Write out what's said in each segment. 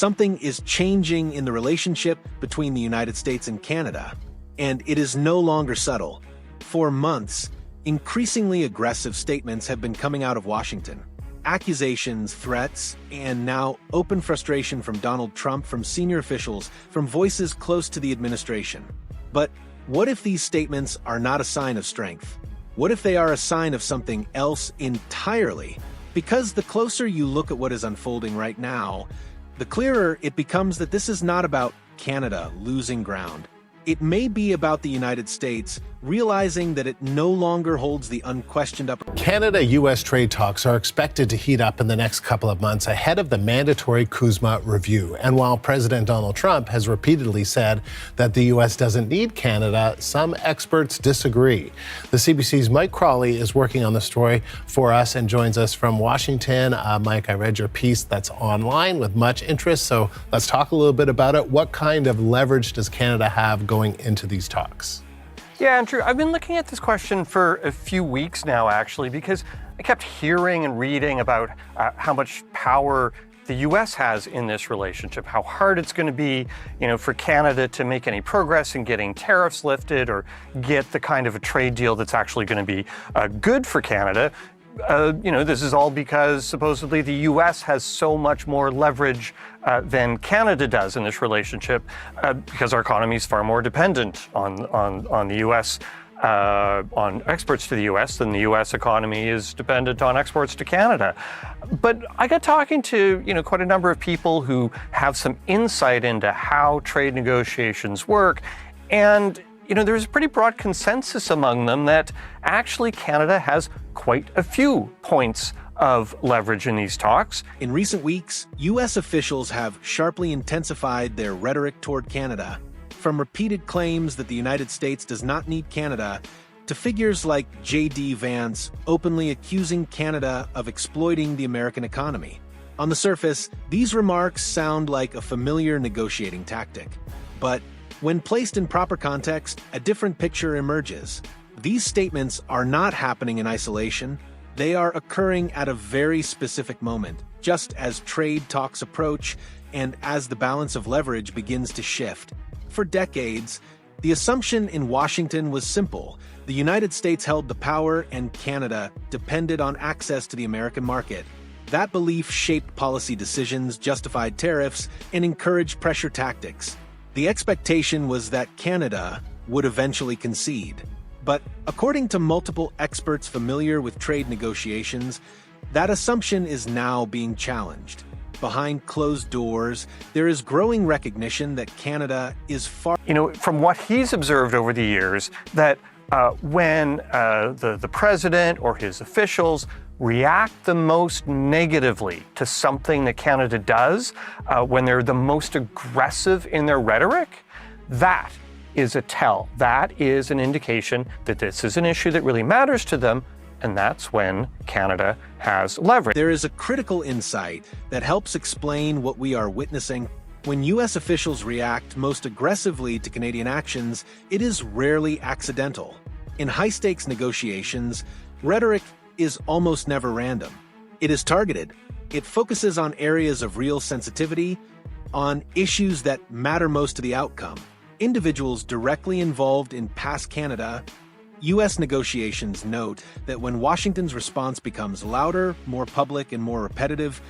Something is changing in the relationship between the United States and Canada, and it is no longer subtle. For months, increasingly aggressive statements have been coming out of Washington. Accusations, threats, and now open frustration from Donald Trump, from senior officials, from voices close to the administration. But what if these statements are not a sign of strength? What if they are a sign of something else entirely? Because the closer you look at what is unfolding right now, the clearer it becomes that this is not about Canada losing ground. It may be about the United States realizing that it no longer holds the unquestioned upper. Canada-U.S. trade talks are expected to heat up in the next couple of months ahead of the mandatory CUSMA review. And while President Donald Trump has repeatedly said that the U.S. doesn't need Canada, some experts disagree. The CBC's Mike Crawley is working on the story for us and joins us from Washington. Mike, I read your piece that's online with much interest, so let's talk a little bit about it. What kind of leverage does Canada have going into these talks? Yeah, Andrew, I've been looking at this question for a few weeks now, actually, because I kept hearing and reading about how much power the U.S. has in this relationship, how hard it's going to be, for Canada to make any progress in getting tariffs lifted or get the kind of a trade deal that's actually going to be good for Canada. This is all because supposedly the U.S. has so much more leverage than Canada does in this relationship because our economy is far more dependent on the U.S., on exports to the U.S. than the U.S. economy is dependent on exports to Canada. But I got talking to, quite a number of people who have some insight into how trade negotiations work, and there's a pretty broad consensus among them that actually Canada has quite a few points of leverage in these talks. In recent weeks, U.S. officials have sharply intensified their rhetoric toward Canada, from repeated claims that the United States does not need Canada to figures like J.D. Vance openly accusing Canada of exploiting the American economy. On the surface, these remarks sound like a familiar negotiating tactic, but when placed in proper context, a different picture emerges. These statements are not happening in isolation. They are occurring at a very specific moment, just as trade talks approach and as the balance of leverage begins to shift. For decades, the assumption in Washington was simple. The United States held the power and Canada depended on access to the American market. That belief shaped policy decisions, justified tariffs, and encouraged pressure tactics. The expectation was that Canada would eventually concede. But according to multiple experts familiar with trade negotiations, that assumption is now being challenged. Behind closed doors, there is growing recognition that Canada is far... From what he's observed over the years, that when the president or his officials react the most negatively to something that Canada does, when they're the most aggressive in their rhetoric, that is a tell. That is an indication that this is an issue that really matters to them, and that's when Canada has leverage. There is a critical insight that helps explain what we are witnessing. When U.S. officials react most aggressively to Canadian actions, it is rarely accidental. In high-stakes negotiations, rhetoric is almost never random. It is targeted. It focuses on areas of real sensitivity, on issues that matter most to the outcome. Individuals directly involved in past Canada, U.S. negotiations note that when Washington's response becomes louder, more public, and more repetitive,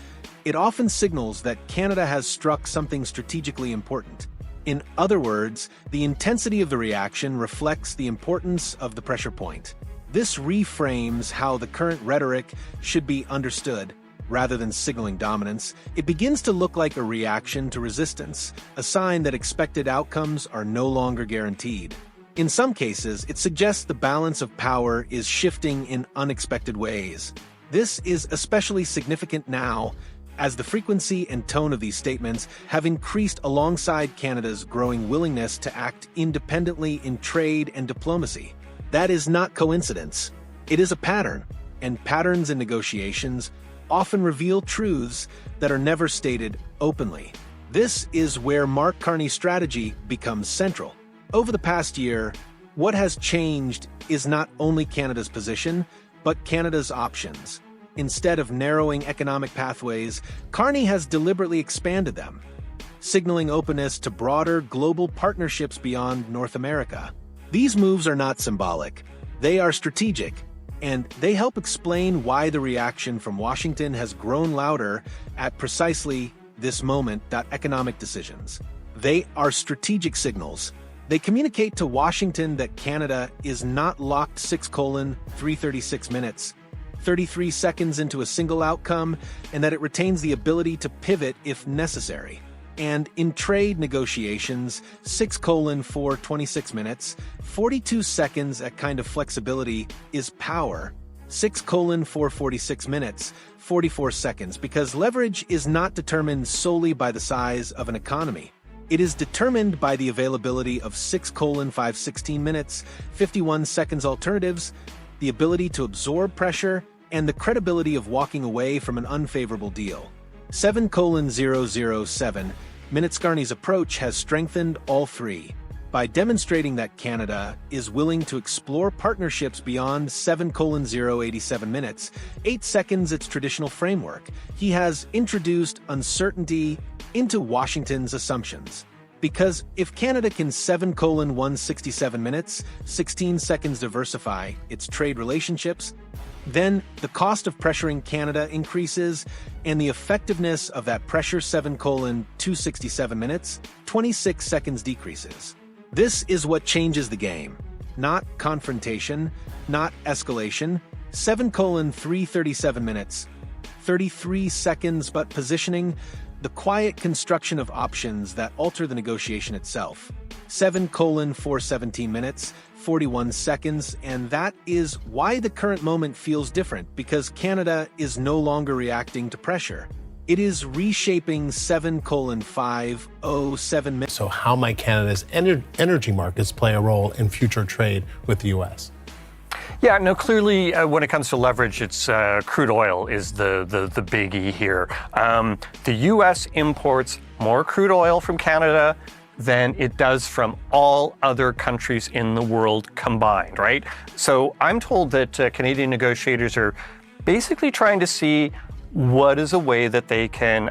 it often signals that Canada has struck something strategically important. In other words, the intensity of the reaction reflects the importance of the pressure point. This reframes how the current rhetoric should be understood. Rather than signaling dominance, it begins to look like a reaction to resistance, a sign that expected outcomes are no longer guaranteed. In some cases, it suggests the balance of power is shifting in unexpected ways. This is especially significant now, as the frequency and tone of these statements have increased alongside Canada's growing willingness to act independently in trade and diplomacy. That is not coincidence. It is a pattern, and patterns in negotiations often reveal truths that are never stated openly. This is where Mark Carney's strategy becomes central. Over the past year, what has changed is not only Canada's position, but Canada's options. Instead of narrowing economic pathways, Carney has deliberately expanded them. signaling openness to broader global partnerships beyond North America. These moves are not symbolic. They are strategic, and they help explain why the reaction from Washington has grown louder at precisely this moment. Economic decisions. They are strategic signals. They communicate to Washington that Canada is not locked 336 minutes, 33 seconds into a single outcome, and that it retains the ability to pivot if necessary. And in trade negotiations, 26 minutes, 42 seconds at kind of flexibility is power. 46 minutes, 44 seconds, because leverage is not determined solely by the size of an economy. It is determined by the availability of 16 minutes, 51 seconds alternatives, the ability to absorb pressure, and the credibility of walking away from an unfavorable deal. 7:007 minutes. Carney's approach has strengthened all three by demonstrating that Canada is willing to explore partnerships beyond 7:087 minutes, 8 seconds its traditional framework. He has introduced uncertainty into Washington's assumptions. Because if Canada can 7:167 minutes, 16 seconds diversify its trade relationships, then the cost of pressuring Canada increases, and the effectiveness of that pressure 7:267 minutes, 26 seconds decreases. This is what changes the game. Not confrontation, not escalation. 7:337 minutes, 33 seconds, but positioning, the quiet construction of options that alter the negotiation itself. 7:417 minutes, 41 seconds, and that is why the current moment feels different, because Canada is no longer reacting to pressure. It is reshaping 7:507 minutes. So how might Canada's energy markets play a role in future trade with the U.S.? Yeah, no, clearly when it comes to leverage, it's crude oil is the biggie here. The U.S. imports more crude oil from Canada than it does from all other countries in the world combined, right? So I'm told that Canadian negotiators are basically trying to see what is a way that they can,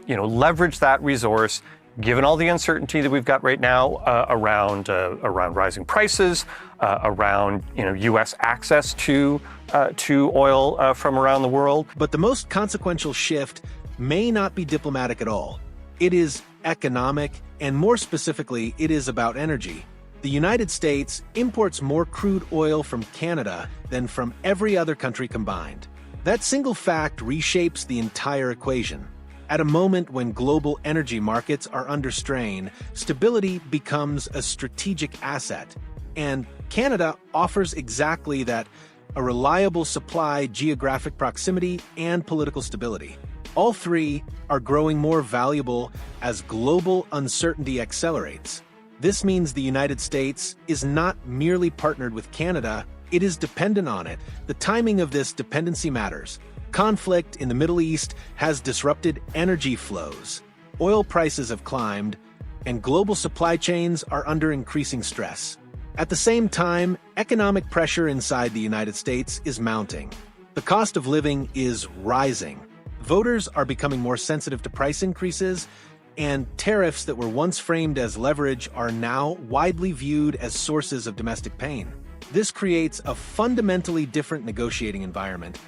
leverage that resource, given all the uncertainty that we've got right now around rising prices, around U.S. access to oil from around the world. But the most consequential shift may not be diplomatic at all. It is economic, and more specifically, it is about energy. The United States imports more crude oil from Canada than from every other country combined. That single fact reshapes the entire equation. At a moment when global energy markets are under strain, stability becomes a strategic asset. And Canada offers exactly that: a reliable supply, geographic proximity, and political stability. All three are growing more valuable as global uncertainty accelerates. This means the United States is not merely partnered with Canada, it is dependent on it. The timing of this dependency matters. Conflict in the Middle East has disrupted energy flows. Oil prices have climbed, and global supply chains are under increasing stress. At the same time, economic pressure inside the United States is mounting. The cost of living is rising. Voters are becoming more sensitive to price increases, and tariffs that were once framed as leverage are now widely viewed as sources of domestic pain. This creates a fundamentally different negotiating environment,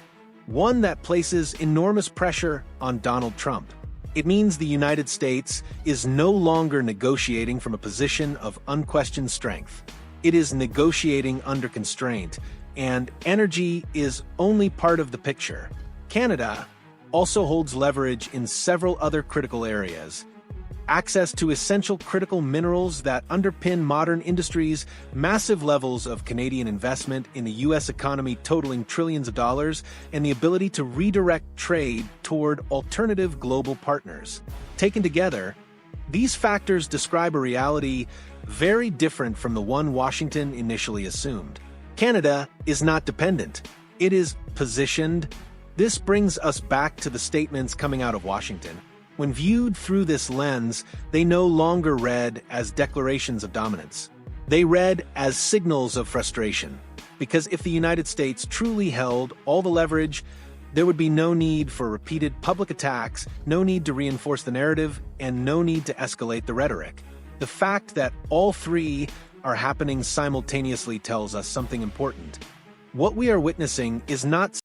one that places enormous pressure on Donald Trump. It means the United States is no longer negotiating from a position of unquestioned strength. It is negotiating under constraint, and energy is only part of the picture. Canada also holds leverage in several other critical areas. Access to essential critical minerals that underpin modern industries, massive levels of Canadian investment in the U.S. economy totaling trillions of dollars, and the ability to redirect trade toward alternative global partners. Taken together, these factors describe a reality very different from the one Washington initially assumed. Canada is not dependent. It is positioned. This brings us back to the statements coming out of Washington. When viewed through this lens, they no longer read as declarations of dominance. They read as signals of frustration. Because if the United States truly held all the leverage, There would be no need for repeated public attacks, no need to reinforce the narrative, and no need to escalate the rhetoric. The fact that all three are happening simultaneously tells us something important. What we are witnessing is not